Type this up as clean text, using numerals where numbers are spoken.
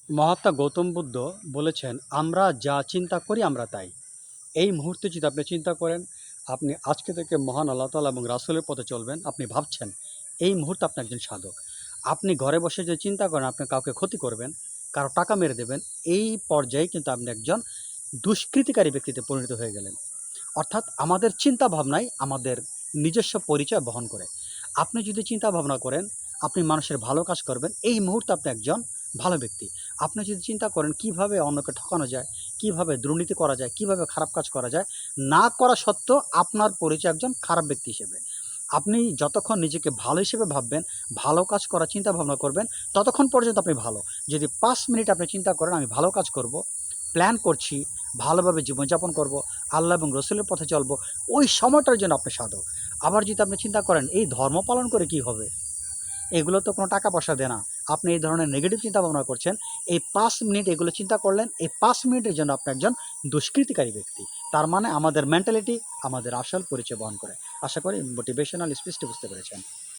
মহাত্মা গৌতম বুদ্ধ বলেছেন, আমরা যা চিন্তা করি আমরা তাই। এই মুহূর্তে যদি আপনি চিন্তা করেন আপনি আজকে থেকে মহান আল্লাহ তাআলা এবং রাসূলের পথে চলবেন, আপনি ভাবছেন এই মুহূর্তে আপনি একজন সাধক। আপনি ঘরে বসে যে চিন্তা করেন আপনি কাউকে ক্ষতি করবেন, কারো টাকা মেরে দেবেন, এই পর্যায়ে কিন্তু আপনি একজন দুষ্কৃতিকারী ব্যক্তিতে পরিণত হয়ে গেলেন। অর্থাৎ আমাদের চিন্তা ভাবনাই আমাদের নিজস্ব পরিচয় বহন করে। আপনি যদি চিন্তা ভাবনা করেন আপনি মানুষের ভালো কাজ করবেন, এই মুহূর্তে আপনি একজন ভালো ব্যক্তি। আপনি যদি চিন্তা করেন কিভাবে অন্যকে ঠকানো যায়, কিভাবে দুর্নীতি করা যায়, কিভাবে খারাপ কাজ করা যায়, না করা সত্ত্বেও আপনার পরিচয় একজন খারাপ ব্যক্তি হিসেবে। আপনি যতক্ষণ নিজেকে ভালো হিসেবে ভাববেন, ভালো কাজ করার চিন্তা ভাবনা করবেন, ততক্ষণ পর্যন্ত আপনি ভালো। যদি ৫ মিনিট আপনি চিন্তা করেন আমি ভালো কাজ করব, প্ল্যান করছি, ভালোভাবে জীবনযাপন করব, আল্লাহ এবং রসুলের পথে চলব, ওই সময়টার জন্য আপনি সাধক। আবার যদি আপনি চিন্তা করেন এই ধর্ম পালন করে কি হবে, এগুলো তো কোনো টাকা পয়সা দেয় না। আপনি এই ধরনের নেগেটিভ চিন্তা ভাবনা করছেন। এই ৫ মিনিট এগুলো চিন্তা করলেন, এই ৫ মিনিটের জন্য আপনি একজন দুষ্কৃতিকারী ব্যক্তি। তার মানে আমাদের মেন্টালিটি আমাদের আসল পরিচয় বহন করে। আশা করি মোটিভেশনাল স্পিচটি বুঝতে পেরেছেন।